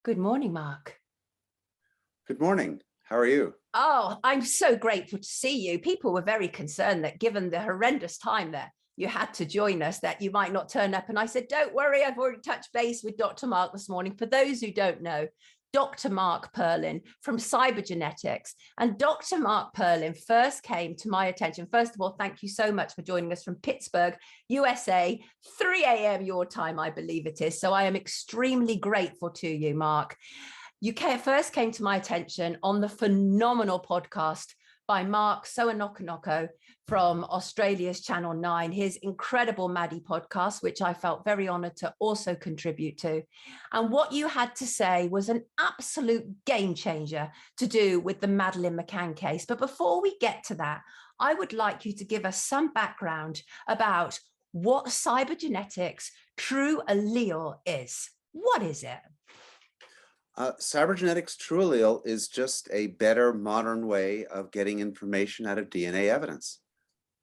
Good morning, Mark. Good morning. How are you? Oh, I'm so grateful to see you. People were very concerned that given the horrendous time that you had to join us, that you might not turn up. And I said, don't worry, I've already touched base with Dr. Mark this morning. For those who don't know, Dr. Mark Perlin from Cybergenetics. And Dr. Mark Perlin first came to my attention. First of all, thank you so much for joining us from Pittsburgh, USA, 3 a.m. your time, I believe it is. So I am extremely grateful to you, Mark. You first came to my attention on the phenomenal podcast by Mark Soanokonoko from Australia's Channel 9, his incredible Maddie podcast, which I felt very honored to also contribute to. And what you had to say was an absolute game changer to do with the Madeleine McCann case. But before we get to that, I would like you to give us some background about what cybergenetics true allele is. What is it? Cybergenetics true allele is just a better modern way of getting information out of DNA evidence.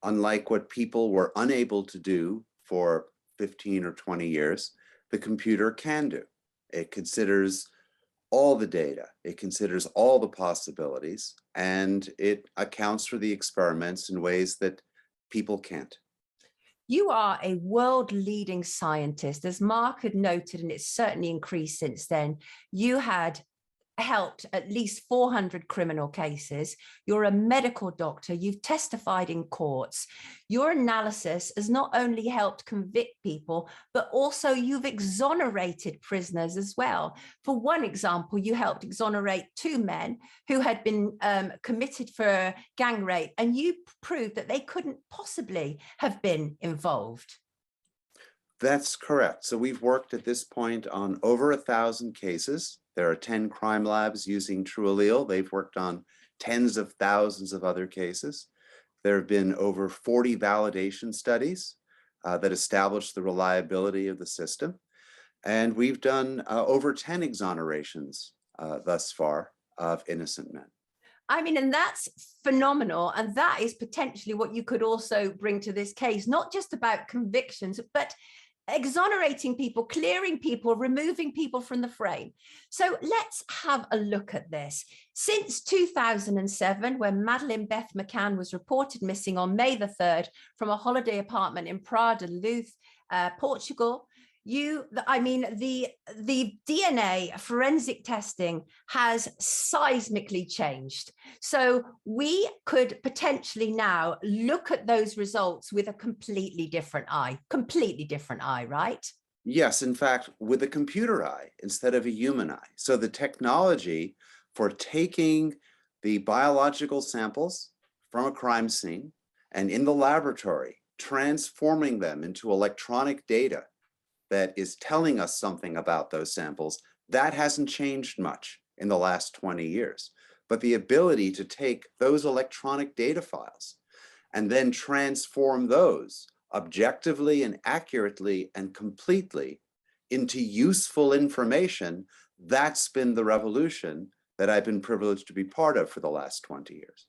Unlike what people were unable to do for 15 or 20 years, the computer can do. It considers all the data, it considers all the possibilities, and it accounts for the experiments in ways that people can't. You are a world-leading scientist, as Mark had noted, and it's certainly increased since then. You had helped at least 400 criminal cases. You're a medical doctor. You've testified in courts. Your analysis has not only helped convict people, but also you've exonerated prisoners as well. For one example, you helped exonerate 2 men who had been committed for gang rape, and you proved that they couldn't possibly have been involved. That's correct. So we've worked at this point on over 1,000 cases. There are 10 crime labs using true allele. They've worked on tens of thousands of other cases. There have been over 40 validation studies that establish the reliability of the system. And we've done over 10 exonerations thus far of innocent men. I mean, and that's phenomenal. And that is potentially what you could also bring to this case, not just about convictions, but exonerating people, clearing people, removing people from the frame. So let's have a look at this. Since 2007, when Madeleine Beth McCann was reported missing on May the 3rd from a holiday apartment in Praia de Luz, Portugal, the DNA forensic testing has seismically changed. So we could potentially now look at those results with a completely different eye, right? Yes, in fact, with a computer eye instead of a human eye. So the technology for taking the biological samples from a crime scene and in the laboratory, transforming them into electronic data that is telling us something about those samples, that hasn't changed much in the last 20 years. But the ability to take those electronic data files and then transform those objectively and accurately and completely into useful information, that's been the revolution that I've been privileged to be part of for the last 20 years.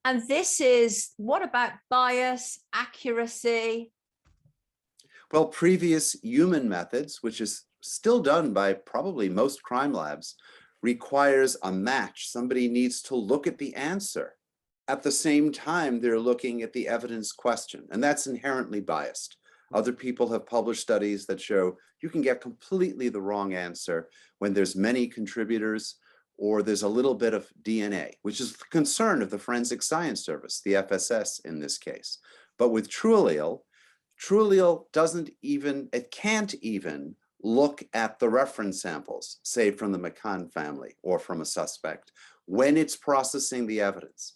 And this is, what about bias, accuracy? Well, previous human methods, which is still done by probably most crime labs, requires a match. Somebody needs to look at the answer. At the same time, they're looking at the evidence question, and that's inherently biased. Other people have published studies that show you can get completely the wrong answer when there's many contributors or there's a little bit of DNA, which is the concern of the Forensic Science Service, the FSS in this case. But with true allele can't even look at the reference samples, say from the McCann family or from a suspect, when it's processing the evidence.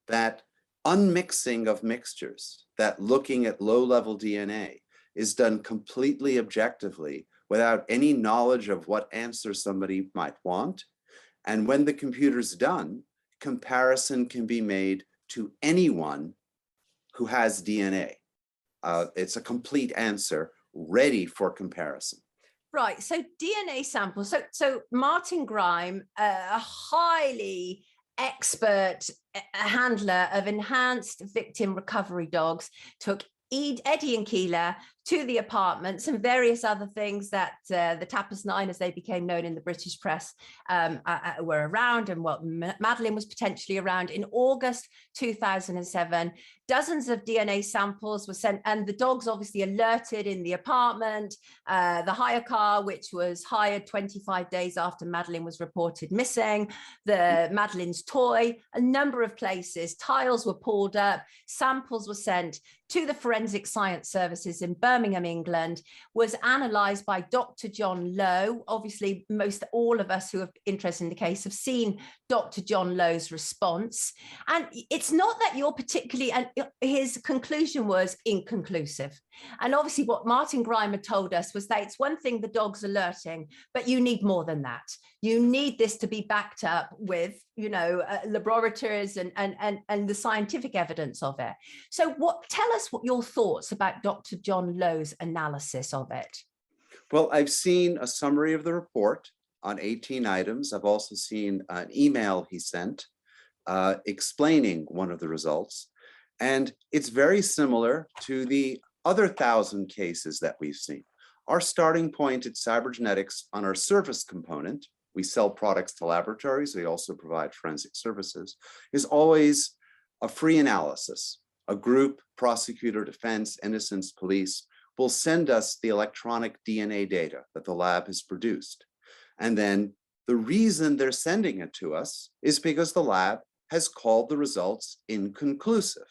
That unmixing of mixtures, that looking at low-level DNA is done completely objectively without any knowledge of what answer somebody might want. And when the computer's done, comparison can be made to anyone who has DNA. It's a complete answer ready for comparison. Right, so DNA samples. So Martin Grime, a highly expert handler of enhanced victim recovery dogs, took Eddie and Keela to the apartments and various other things that the Tapas Nine, as they became known in the British press, were around, and what Madeleine was potentially around. In August 2007, dozens of DNA samples were sent, and the dogs obviously alerted in the apartment, the hire car, which was hired 25 days after Madeleine was reported missing, the Madeleine's toy, a number of places. Tiles were pulled up, samples were sent to the Forensic Science Services in Birmingham, England, was analysed by Dr. John Lowe. Obviously, most all of us who are interested in the case have seen Dr. John Lowe's response. And it's not that you're particularly, and his conclusion was inconclusive. And obviously what Martin Grimer told us was that it's one thing the dog's alerting, but you need more than that. You need this to be backed up with, you know, laboratories and the scientific evidence of it. So tell us what your thoughts about Dr. John Lowe's analysis of it. Well, I've seen a summary of the report on 18 items. I've also seen an email he sent explaining one of the results. And it's very similar to the other 1,000 cases that we've seen. Our starting point at Cybergenetics on our service component, we sell products to laboratories, we also provide forensic services, is always a free analysis. A group, prosecutor, defense, innocence, police will send us the electronic DNA data that the lab has produced. And then the reason they're sending it to us is because the lab has called the results inconclusive,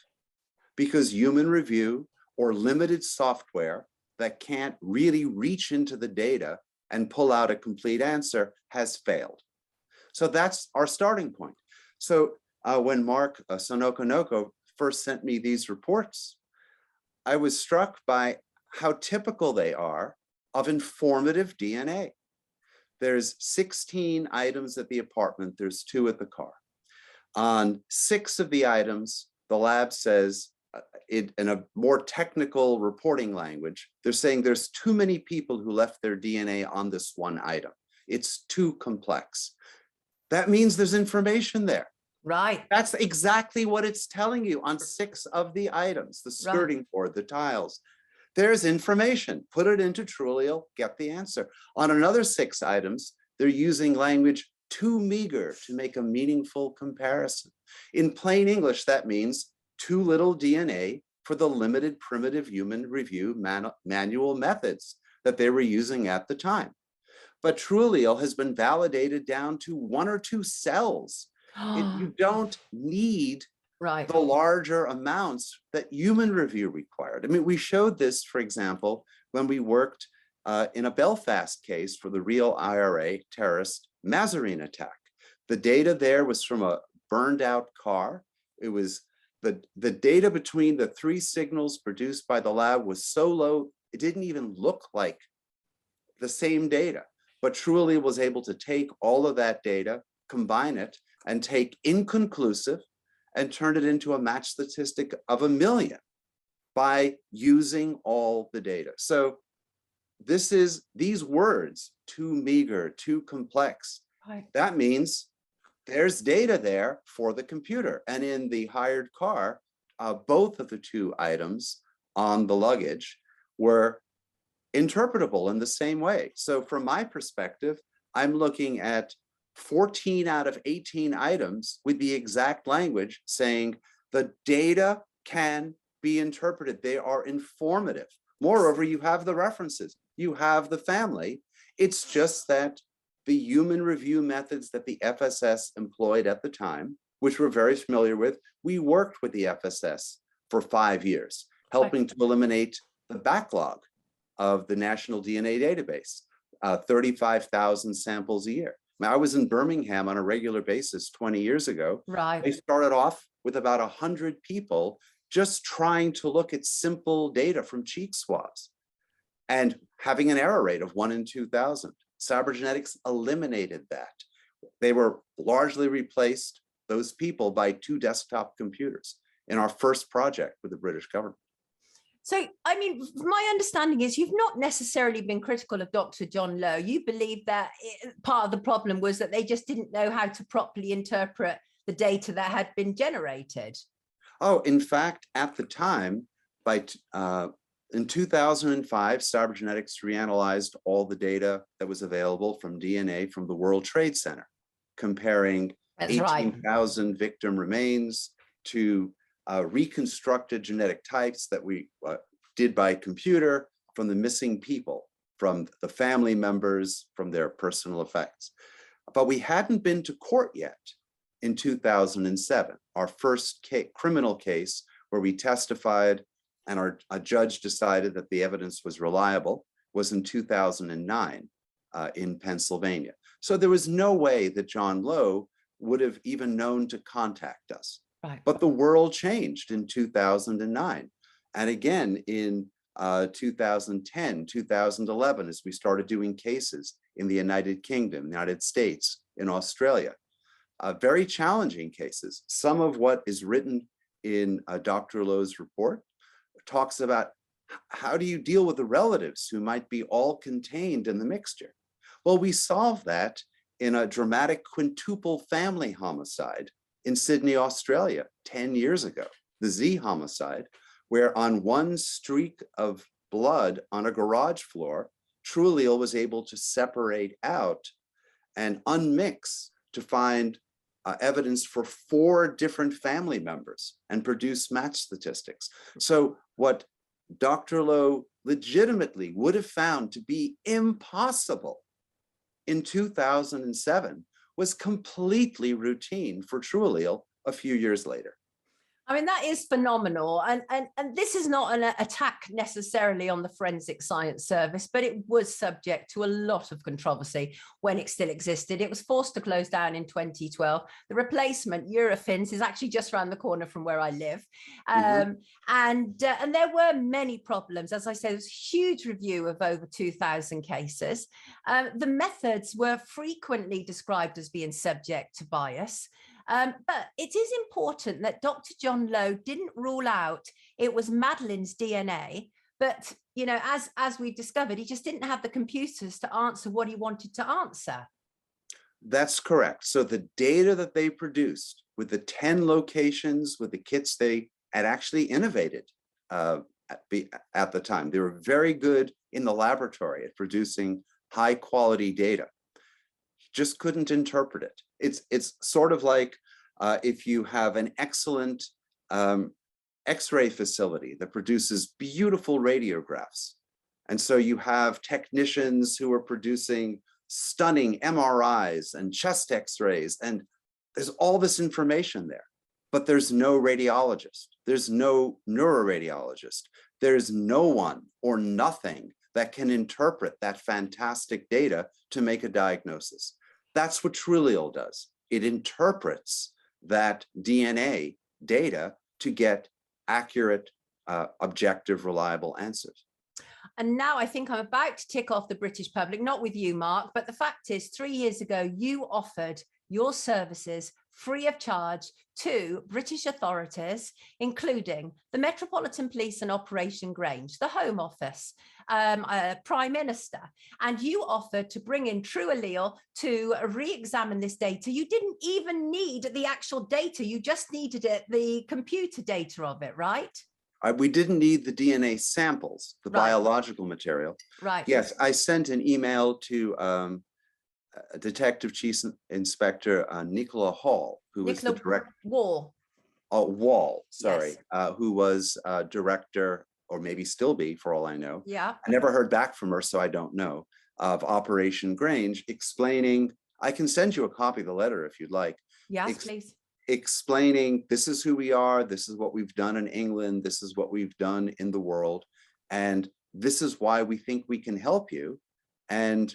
because human review or limited software that can't really reach into the data and pull out a complete answer has failed. So that's our starting point. So when Mark Sonokonoko first sent me these reports, I was struck by how typical they are of informative DNA. There's 16 items at the apartment, there's 2 at the car. On 6 of the items, the lab says, in a more technical reporting language, they're saying there's too many people who left their DNA on this one item. It's too complex. That means there's information there. Right. That's exactly what it's telling you on 6 of the items, the skirting board, the tiles. There's information. Put it into Trulio, get the answer. On another 6 items, they're using language too meager to make a meaningful comparison. In plain English, that means too little DNA for the limited primitive human review manual methods that they were using at the time. But Trulio has been validated down to 1 or 2 cells. You don't need the larger amounts that human review required. I mean, we showed this, for example, when we worked in a Belfast case for the real IRA terrorist Mazarine attack. The data there was from a burned out car. It was the data between the 3 signals produced by the lab was so low, it didn't even look like the same data. But Trulio was able to take all of that data, combine it, and take inconclusive and turn it into a match statistic of 1 million by using all the data. So these words, too meager, too complex, that means there's data there for the computer. And in the hired car, both of the 2 items on the luggage were interpretable in the same way. So from my perspective, I'm looking at 14 out of 18 items with the exact language saying the data can be interpreted. They are informative. Moreover, you have the references, you have the family. It's just that the human review methods that the FSS employed at the time, which we're very familiar with, we worked with the FSS for 5 years, helping to eliminate the backlog of the National DNA Database, 35,000 samples a year. I was in Birmingham on a regular basis 20 years ago. They started off with about 100 people just trying to look at simple data from cheek swabs and having an error rate of 1 in 2,000. Cybergenetics eliminated that. They were largely replaced, those people, by 2 desktop computers in our first project with the British government. So, I mean, my understanding is you've not necessarily been critical of Dr. John Lowe. You believe that part of the problem was that they just didn't know how to properly interpret the data that had been generated. Oh, in fact, at the time, by In 2005, cybernetics reanalyzed all the data that was available from DNA from the World Trade Center, comparing 18,000 victim remains to reconstructed genetic types that we did by computer from the missing people, from the family members, from their personal effects. But we hadn't been to court yet in 2007, our first criminal case where we testified and a judge decided that the evidence was reliable was in 2009 in Pennsylvania. So there was no way that John Lowe would have even known to contact us. Right. But the world changed in 2009. And again, in 2010, 2011, as we started doing cases in the United Kingdom, United States, in Australia, very challenging cases. Some of what is written in Dr. Lowe's report talks about how do you deal with the relatives who might be all contained in the mixture? Well, we solved that in a dramatic quintuple family homicide in Sydney, Australia, 10 years ago, the Z homicide, where on one streak of blood on a garage floor, Trulil was able to separate out and unmix to find evidence for 4 different family members and produce match statistics. So what Dr. Lowe legitimately would have found to be impossible in 2007 was completely routine for Trulil a few years later. I mean, that is phenomenal. And this is not an attack necessarily on the Forensic Science Service, but it was subject to a lot of controversy when it still existed. It was forced to close down in 2012. The replacement, Eurofins, is actually just around the corner from where I live. And there were many problems. As I said, there was a huge review of over 2,000 cases. The methods were frequently described as being subject to bias. But it is important that Dr. John Lowe didn't rule out it was Madeleine's DNA, but, you know, as we've discovered, he just didn't have the computers to answer what he wanted to answer. That's correct. So the data that they produced with the 10 locations, with the kits they had actually innovated at the time, they were very good in the laboratory at producing high quality data. Just couldn't interpret it. It's sort of like if you have an excellent X-ray facility that produces beautiful radiographs. And so you have technicians who are producing stunning MRIs and chest X-rays, and there's all this information there, but there's no radiologist. There's no neuroradiologist. There's no one or nothing that can interpret that fantastic data to make a diagnosis. That's what Trulil does. It interprets that DNA data to get accurate, objective, reliable answers. And now I think I'm about to tick off the British public, not with you, Mark, but the fact is 3 years ago, you offered your services free of charge to British authorities, including the Metropolitan Police and Operation Grange, the Home Office, Prime Minister, and you offered to bring in Trulil to re-examine this data. You didn't even need the actual data, you just needed the computer data of it, right? We didn't need the DNA samples, the biological material. Right. Yes, I sent an email to Detective Chief Inspector Nicola Hall, who was the director. Wall, sorry, yes. Who was director, or maybe still be, for all I know. Yeah. I never heard back from her, so I don't know, of Operation Grange, explaining, I can send you a copy of the letter if you'd like. Yes, please. Explaining, this is who we are, this is what we've done in England, this is what we've done in the world, and this is why we think we can help you. And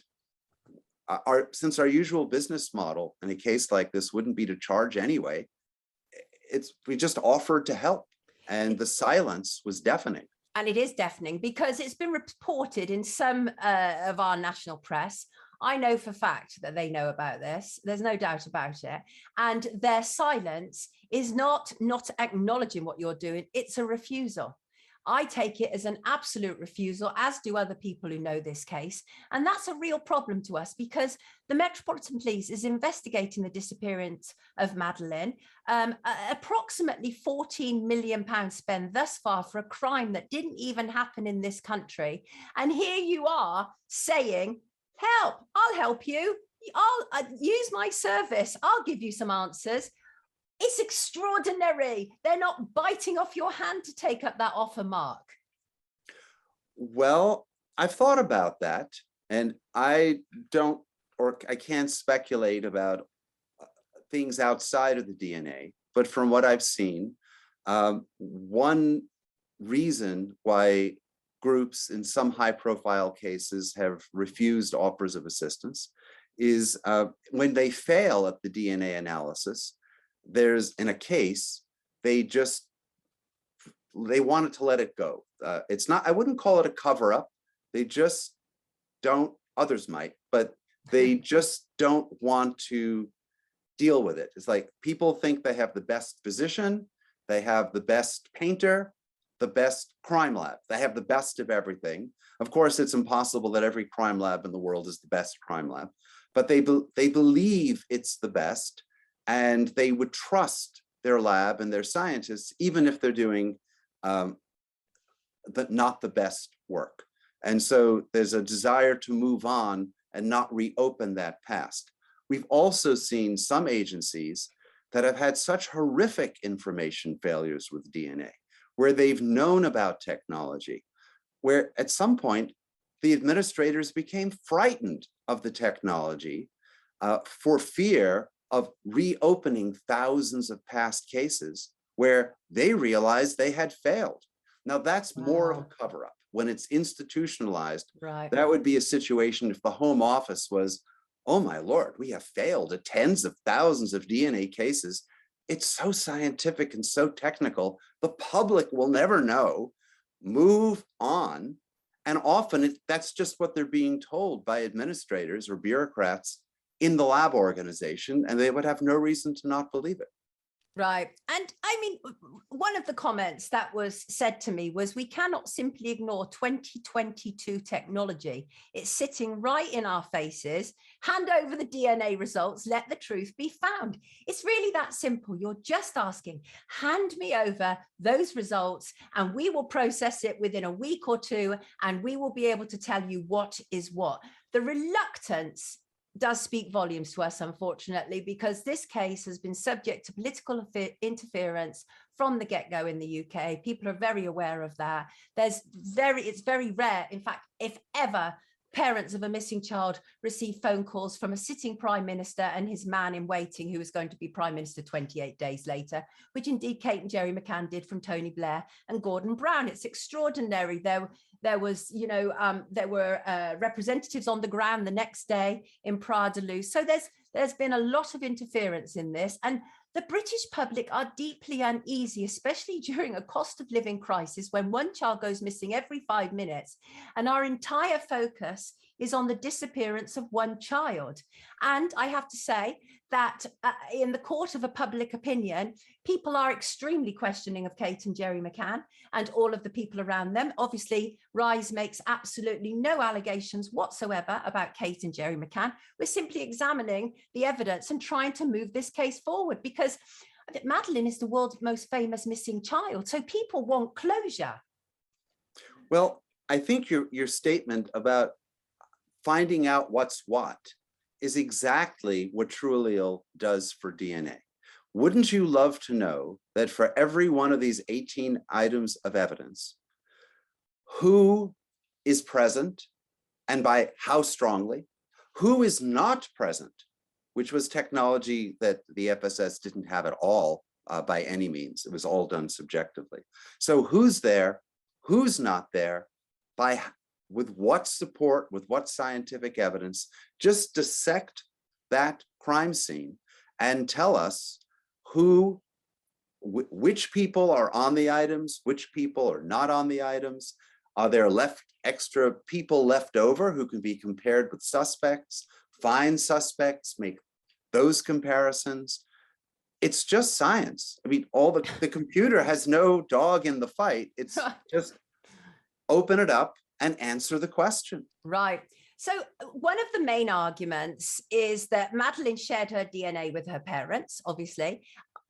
since our usual business model in a case like this wouldn't be to charge anyway, we just offered to help, and the silence was deafening. And it is deafening because it's been reported in some of our national press. I know for fact that they know about this. There's no doubt about it. And their silence is not acknowledging what you're doing. It's a refusal. I take it as an absolute refusal, as do other people who know this case. And that's a real problem to us because the Metropolitan Police is investigating the disappearance of Madeleine. Approximately £14 million spent thus far for a crime that didn't even happen in this country. And here you are saying, help, I'll help you. I'll use my service. I'll give you some answers. It's extraordinary. They're not biting off your hand to take up that offer, Mark. Well, I've thought about that, and I can't speculate about things outside of the DNA, but from what I've seen, one reason why groups in some high-profile cases have refused offers of assistance is when they fail at the DNA analysis, in a case, they wanted to let it go. It's not, I wouldn't call it a cover-up. They just don't, others might, but they just don't want to deal with it. It's like people think they have the best physician, they have the best painter, the best crime lab. They have the best of everything. Of course, it's impossible that every crime lab in the world is the best crime lab, but they believe it's the best, and they would trust their lab and their scientists, even if they're doing not the best work. And so there's a desire to move on and not reopen that past. We've also seen some agencies that have had such horrific information failures with DNA, where they've known about technology, where at some point the administrators became frightened of the technology for fear of reopening thousands of past cases where they realized they had failed. Now that's more of a cover-up. When it's institutionalized, right, that would be a situation if the Home Office was, oh my Lord, we have failed at tens of thousands of DNA cases. It's so scientific and so technical, the public will never know. Move on. And often that's just what they're being told by administrators or bureaucrats in the lab organization, and they would have no reason to not believe it. Right. And I mean, one of the comments that was said to me was, we cannot simply ignore 2022 technology. It's sitting right in our faces. Hand over the DNA results, let the truth be found. It's really that simple. You're just asking, hand me over those results and we will process it within a week or two, and we will be able to tell you what is what. The reluctance does speak volumes to us, unfortunately, because this case has been subject to political interference from the get-go in the UK. People are very aware of that. It's very rare, in fact, if ever, parents of a missing child receive phone calls from a sitting prime minister and his man in waiting, who is going to be prime minister 28 days later, which indeed Kate and Jerry McCann did from Tony Blair and Gordon Brown. It's extraordinary. There were representatives on the ground the next day in Praia-da-Luz. So there's been a lot of interference in this, and the British public are deeply uneasy, especially during a cost of living crisis when one child goes missing every 5 minutes, and our entire focus is on the disappearance of one child. And I have to say that in the court of a public opinion, people are extremely questioning of Kate and Jerry McCann and all of the people around them. Obviously, Rise makes absolutely no allegations whatsoever about Kate and Jerry McCann. We're simply examining the evidence and trying to move this case forward, because Madeleine is the world's most famous missing child. So people want closure. Well, I think your statement about finding out what's what is exactly what TrueAllele does for DNA. Wouldn't you love to know that for every one of these 18 items of evidence, who is present and by how strongly, who is not present, which was technology that the FSS didn't have at all by any means. It was all done subjectively. So who's there, who's not there, with what support, with what scientific evidence, just dissect that crime scene and tell us which people are on the items, which people are not on the items. Are there extra people left over who can be compared with suspects, find suspects, make those comparisons? It's just science. I mean, the computer has no dog in the fight. It's just open it up and answer the question. Right. So one of the main arguments is that Madeleine shared her DNA with her parents, obviously.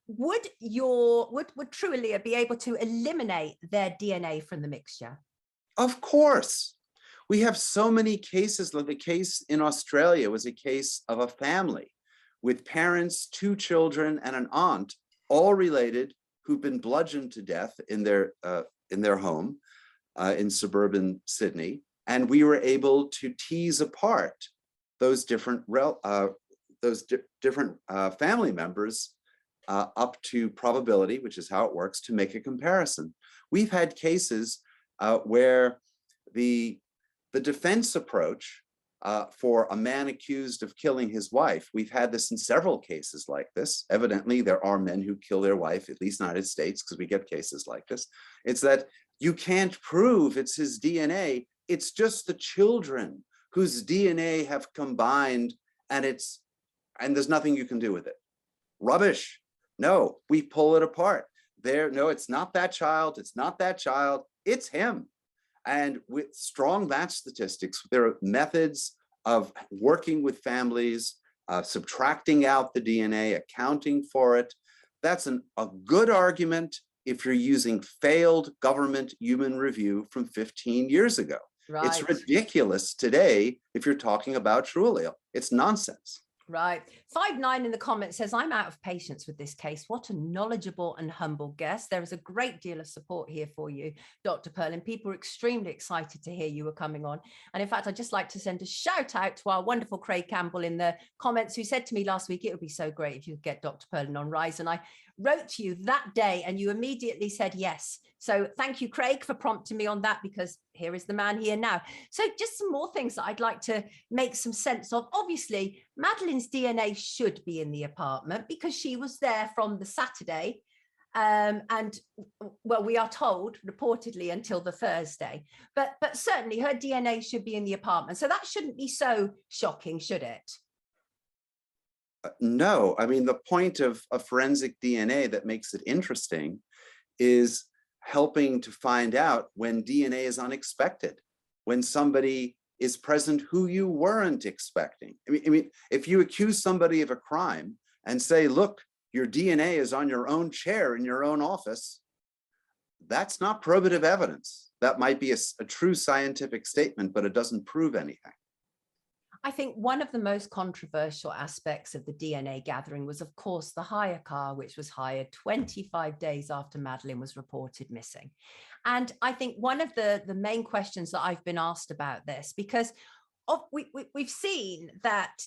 Would Trulia be able to eliminate their DNA from the mixture? Of course. We have so many cases. Like the case in Australia was a case of a family with parents, 2 children, and an aunt, all related, who've been bludgeoned to death in their home in suburban Sydney. And we were able to tease apart those different family members up to probability, which is how it works, to make a comparison. We've had cases where the defense approach for a man accused of killing his wife, we've had this in several cases like this. Evidently, there are men who kill their wife, at least in the United States, because we get cases like this. It's that you can't prove it's his DNA. It's just the children whose DNA have combined, and there's nothing you can do with it. Rubbish. No, we pull it apart. No, it's not that child. It's not that child. It's him. And with strong match statistics, there are methods of working with families, subtracting out the DNA, accounting for it. That's a good argument if you're using failed government human review from 15 years ago. Right. It's ridiculous today if you're talking about Trulia. It's nonsense. Right. 5-9 in the comments says, I'm out of patience with this case. What a knowledgeable and humble guest. There is a great deal of support here for you, Dr. Perlin. People are extremely excited to hear you were coming on. And in fact, I'd just like to send a shout out to our wonderful Craig Campbell in the comments, who said to me last week, it would be so great if you could get Dr. Perlin on Rise. And I wrote to you that day and you immediately said yes. So thank you, Craig, for prompting me on that, because here is the man here now. So just some more things that I'd like to make some sense of. Obviously, Madeleine's DNA should be in the apartment because she was there from the Saturday. And well, we are told reportedly until the Thursday, but certainly her DNA should be in the apartment. So that shouldn't be so shocking, should it? No, I mean, the point of forensic DNA that makes it interesting is helping to find out when DNA is unexpected, when somebody is present who you weren't expecting. I mean, if you accuse somebody of a crime and say, look, your DNA is on your own chair in your own office, that's not probative evidence. That might be a true scientific statement, but it doesn't prove anything. I think one of the most controversial aspects of the DNA gathering was, of course, the hire car, which was hired 25 days after Madeleine was reported missing. And I think one of the main questions that I've been asked about this, because we've seen that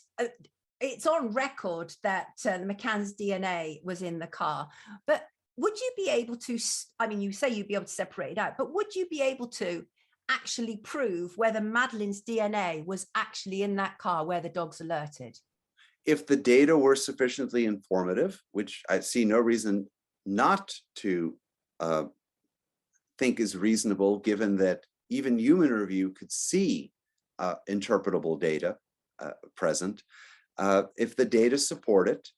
it's on record that McCann's DNA was in the car, but would you be able to, I mean, you say you'd be able to separate it out, but would you be able to actually prove whether Madeleine's DNA was actually in that car where the dogs alerted? If the data were sufficiently informative, which I see no reason not to think is reasonable, given that even human review could see interpretable data present, if the data support it,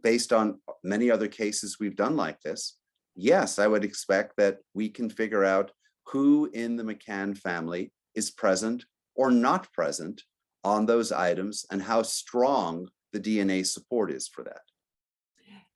based on many other cases we've done like this, yes, I would expect that we can figure out who in the McCann family is present or not present on those items and how strong the DNA support is for that.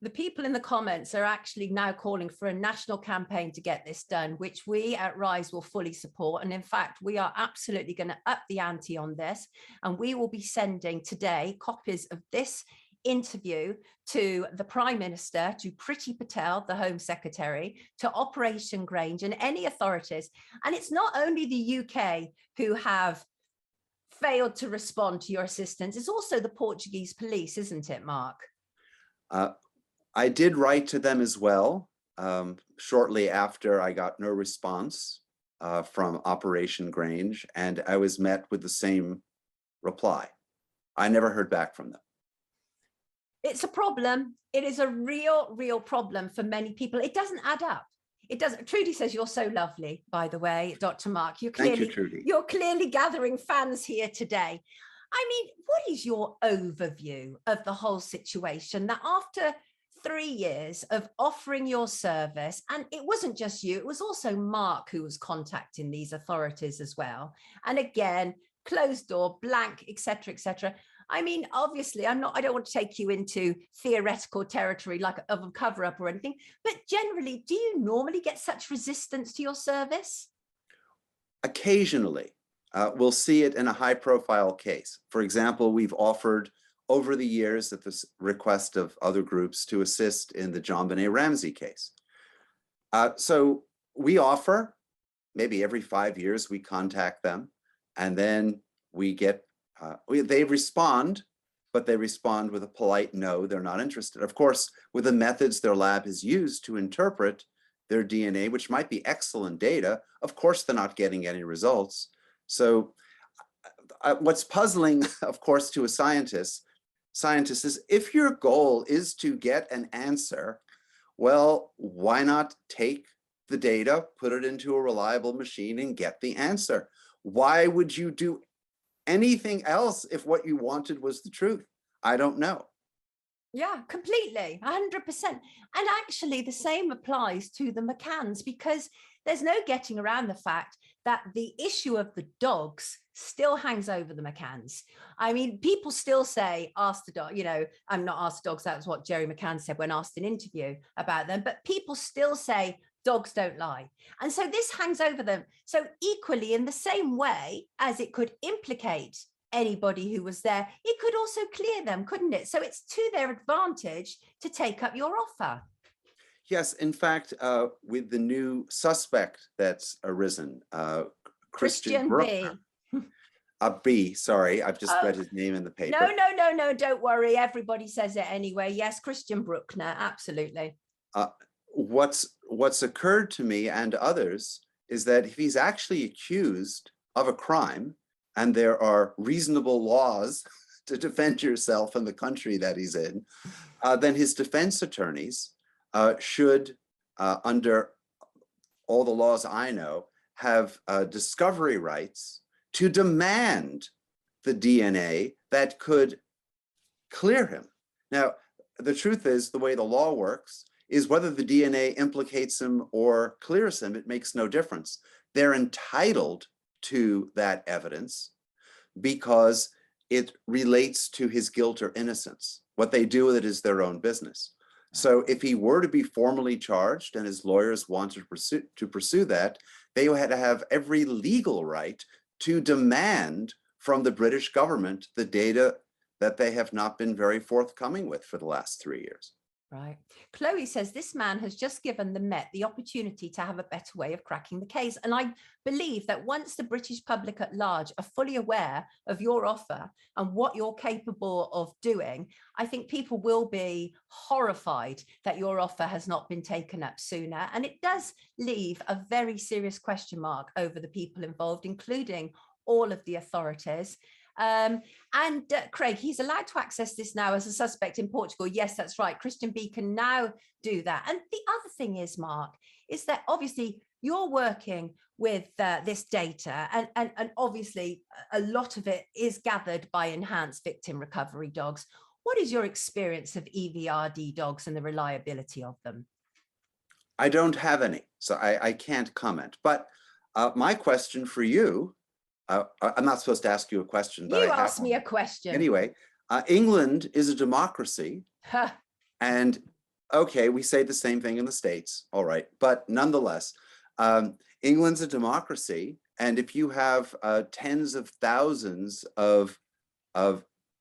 The people in the comments are actually now calling for a national campaign to get this done, which we at Rise will fully support. And in fact, we are absolutely going to up the ante on this. And we will be sending today copies of this interview to the Prime Minister, to Priti Patel, the Home Secretary, to Operation Grange and any authorities. And it's not only the UK who have failed to respond to your assistance, it's also the Portuguese police, isn't it, Mark? I did write to them as well, shortly after I got no response from Operation Grange, and I was met with the same reply. I never heard back from them. It's a problem. It is a real problem for many people. It doesn't add up. It doesn't. Trudy says you're so lovely, by the way, Dr. Mark. Thank you, Trudy. You're clearly gathering fans here today. I mean, what is your overview of the whole situation that after 3 years of offering your service, and it wasn't just you, it was also Mark who was contacting these authorities as well. And again, closed door, blank, etc., etc. I mean, obviously, I don't want to take you into theoretical territory like of a cover-up or anything, but generally, do you normally get such resistance to your service? Occasionally, we'll see it in a high-profile case. For example, we've offered over the years at the request of other groups to assist in the JonBenet Ramsey case. So we offer, maybe every 5 years we contact them, and then we get, they respond, but they respond with a polite no, they're not interested. Of course, with the methods their lab has used to interpret their DNA, which might be excellent data, of course they're not getting any results. So what's puzzling, of course, to a scientist is if your goal is to get an answer, well, why not take the data, put it into a reliable machine and get the answer? Why would you do anything else if what you wanted was the truth? I don't know. Yeah, completely, 100%. And actually the same applies to the McCanns, because there's no getting around the fact that the issue of the dogs still hangs over the McCanns. I mean, people still say, ask the dog, I'm not asked dogs. That's what Jerry McCann said when asked in an interview about them, but people still say dogs don't lie. And so this hangs over them. So equally, in the same way as it could implicate anybody who was there, it could also clear them, couldn't it? So it's to their advantage to take up your offer. Yes, in fact, with the new suspect that's arisen, Christian B. B, sorry, I've just read his name in the paper. No, don't worry. Everybody says it anyway. Yes, Christian Bruckner, absolutely. What's occurred to me and others is that if he's actually accused of a crime and there are reasonable laws to defend yourself in the country that he's in, then his defense attorneys should, under all the laws I know, have discovery rights to demand the DNA that could clear him. Now, the truth is, the way the law works is whether the DNA implicates him or clears him, it makes no difference. They're entitled to that evidence because it relates to his guilt or innocence. What they do with it is their own business. So if he were to be formally charged and his lawyers wanted to pursue that, they had to have every legal right to demand from the British government the data that they have not been very forthcoming with for the last 3 years. Right. Chloe says this man has just given the Met the opportunity to have a better way of cracking the case. And I believe that once the British public at large are fully aware of your offer and what you're capable of doing, I think people will be horrified that your offer has not been taken up sooner. And it does leave a very serious question mark over the people involved, including all of the authorities. Craig, he's allowed to access this now as a suspect in Portugal. Yes, that's right. Christian B can now do that. And the other thing is, Mark, is that obviously you're working with this data and obviously a lot of it is gathered by enhanced victim recovery dogs. What is your experience of EVRD dogs and the reliability of them? I don't have any, so I can't comment. But my question for you, I'm not supposed to ask you a question, but you asked me a question. Anyway, England is a democracy. And okay, we say the same thing in the States, all right. But nonetheless, England's a democracy. And if you have tens of thousands of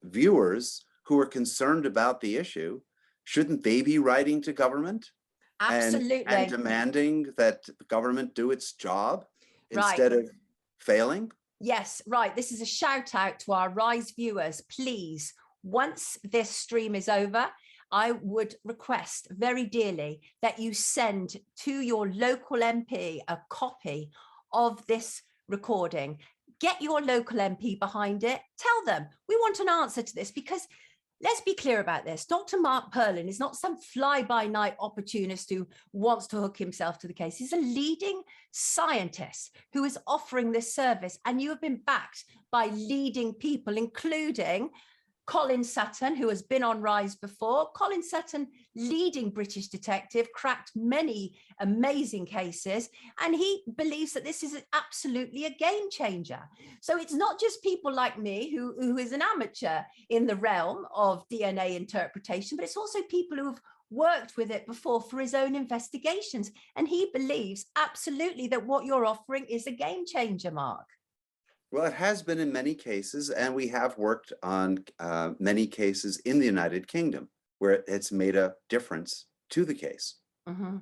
viewers who are concerned about the issue, shouldn't they be writing to government? Absolutely. And demanding that the government do its job instead of failing? Yes, right. This is a shout out to our RISE viewers. Please, once this stream is over, I would request very dearly that you send to your local MP a copy of this recording. Get your local MP behind it. Tell them we want an answer to this, because let's be clear about this. Dr. Mark Perlin is not some fly-by-night opportunist who wants to hook himself to the case. He's a leading scientist who is offering this service, and you have been backed by leading people, including Colin Sutton, who has been on Rise before. Colin Sutton, leading British detective, cracked many amazing cases, and he believes that this is absolutely a game changer. So it's not just people like me who is an amateur in the realm of DNA interpretation, but it's also people who have worked with it before for his own investigations. And he believes absolutely that what you're offering is a game changer, Mark. Well, it has been in many cases, and we have worked on many cases in the United Kingdom where it's made a difference to the case. Mm-hmm.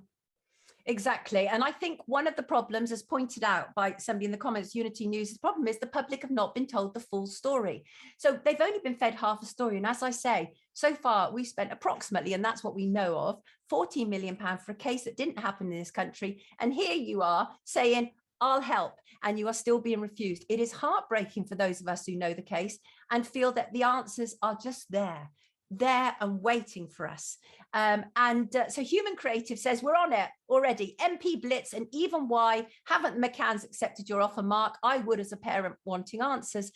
Exactly. And I think one of the problems, as pointed out by somebody in the comments, Unity News, the problem is the public have not been told the full story. So they've only been fed half a story. And as I say, so far we've spent approximately, and that's what we know of, £14 million for a case that didn't happen in this country. And here you are saying, I'll help, and you are still being refused. It is heartbreaking for those of us who know the case and feel that the answers are just there and waiting for us. So Human Creative says, we're on it already. MP Blitz and even why haven't the McCanns accepted your offer, Mark? I would as a parent wanting answers.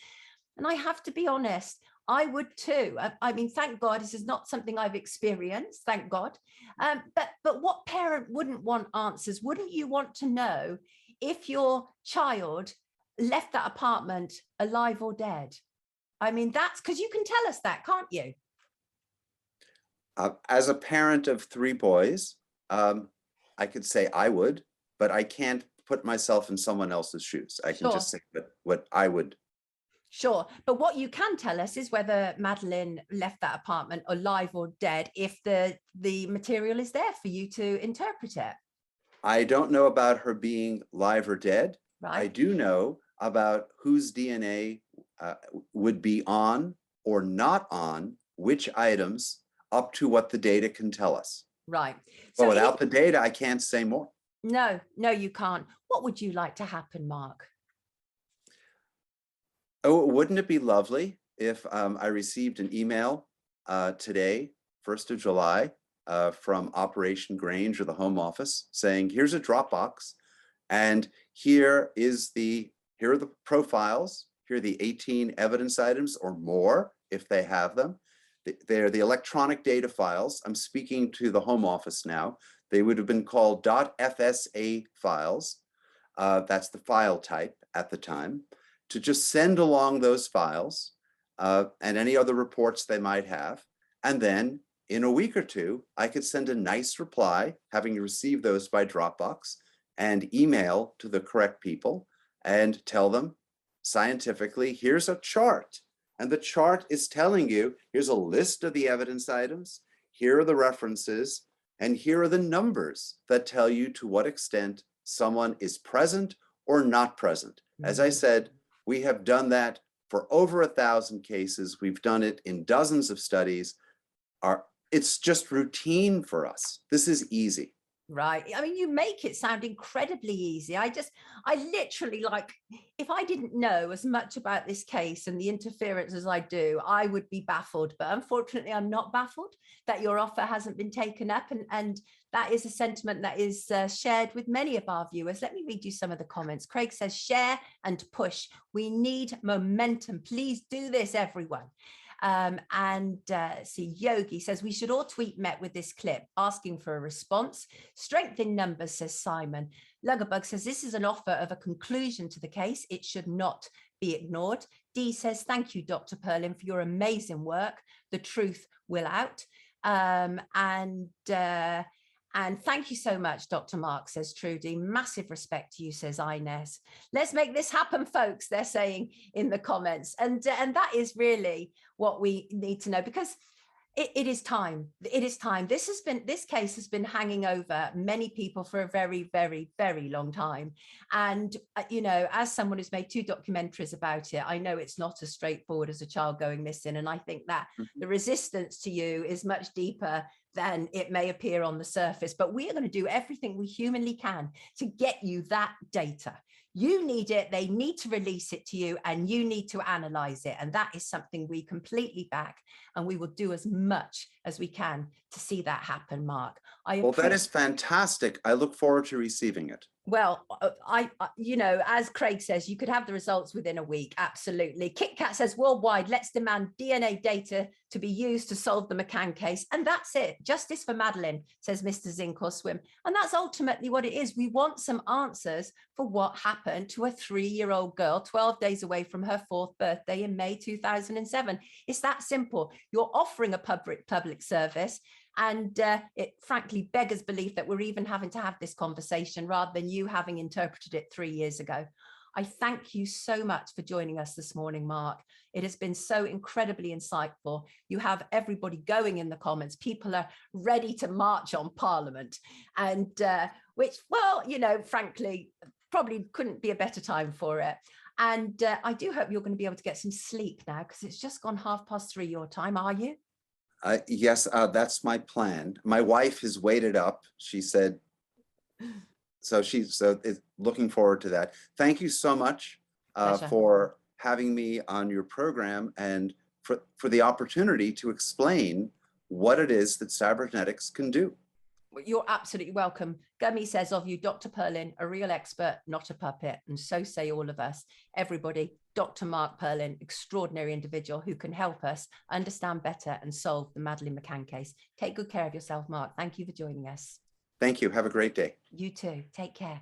And I have to be honest, I would too. I mean, thank God this is not something I've experienced, thank God. But what parent wouldn't want answers? Wouldn't you want to know if your child left that apartment alive or dead? I mean, that's because you can tell us that, can't you? As a parent of 3 boys, I could say I would, but I can't put myself in someone else's shoes. I can just say what I would. Sure. But what you can tell us is whether Madeleine left that apartment alive or dead, if the material is there for you to interpret it. I don't know about her being live or dead. Right. I do know about whose DNA would be on or not on which items up to what the data can tell us. Right. So but without the data, I can't say more. No, you can't. What would you like to happen, Mark? Oh, wouldn't it be lovely if I received an email today, 1st of July, from Operation Grange or the Home Office saying, here's a Dropbox, and here are the profiles, here are the 18 evidence items or more if they have them. They're the electronic data files. I'm speaking to the Home Office now. They would have been called .fsa files. That's the file type at the time, to just send along those files and any other reports they might have. And then in a week or two, I could send a nice reply, having received those by Dropbox, and email to the correct people and tell them scientifically, here's a chart. And the chart is telling you, here's a list of the evidence items, here are the references, and here are the numbers that tell you to what extent someone is present or not present. As I said, we have done that for over 1,000 cases. We've done it in dozens of studies. It's just routine for us. This is easy. Right. I mean, you make it sound incredibly easy. I literally, like, if I didn't know as much about this case and the interference as I do, I would be baffled. But unfortunately, I'm not baffled that your offer hasn't been taken up. And that is a sentiment that is shared with many of our viewers. Let me read you some of the comments. Craig says, share and push. We need momentum. Please do this, everyone. See, Yogi says we should all tweet Met with this clip asking for a response. Strength in numbers, says Simon. Luggerbug says this is an offer of a conclusion to the case. It should not be ignored. Dee says thank you, Dr. Perlin, for your amazing work. The truth will out. And thank you so much, Dr. Mark, says Trudy. Massive respect to you, says Inez. Let's make this happen, folks, they're saying in the comments. And that is really what we need to know, because it is time. It is time. This case has been hanging over many people for a very, very, very long time. And, you know, as someone who's made 2 documentaries about it, I know it's not as straightforward as a child going missing. And I think that the resistance to you is much deeper than it may appear on the surface. But we are going to do everything we humanly can to get you that data. You need it, they need to release it to you, and you need to analyze it. And that is something we completely back, and we will do as much as we can to see that happen, Mark. Well, that is fantastic. I look forward to receiving it. Well, you know, as Craig says, you could have the results within a week. Absolutely. KitKat says worldwide, let's demand DNA data to be used to solve the McCann case. And that's it. Justice for Madeleine, says Mr. Zink or Swim. And that's ultimately what it is. We want some answers for what happened to a 3-year-old girl 12 days away from her 4th birthday in May 2007. It's that simple. You're offering a public service. And it frankly beggars belief that we're even having to have this conversation rather than you having interpreted it 3 years ago. I thank you so much for joining us this morning, Mark. It has been so incredibly insightful. You have everybody going in the comments. People are ready to march on Parliament, and which, well, you know, frankly, probably couldn't be a better time for it. And I do hope you're going to be able to get some sleep now, because it's just gone 3:30 your time. Are you? Yes, that's my plan. My wife has waited up. She said, so she's looking forward to that. Thank you so much for having me on your program, and for the opportunity to explain what it is that cybernetics can do. You're absolutely welcome. Gummy says of you, Dr. Perlin, a real expert, not a puppet. And so say all of us. Everybody, Dr. Mark Perlin, extraordinary individual who can help us understand better and solve the Madeleine McCann case. Take good care of yourself, Mark. Thank you for joining us. Thank you. Have a great day. You too. Take care.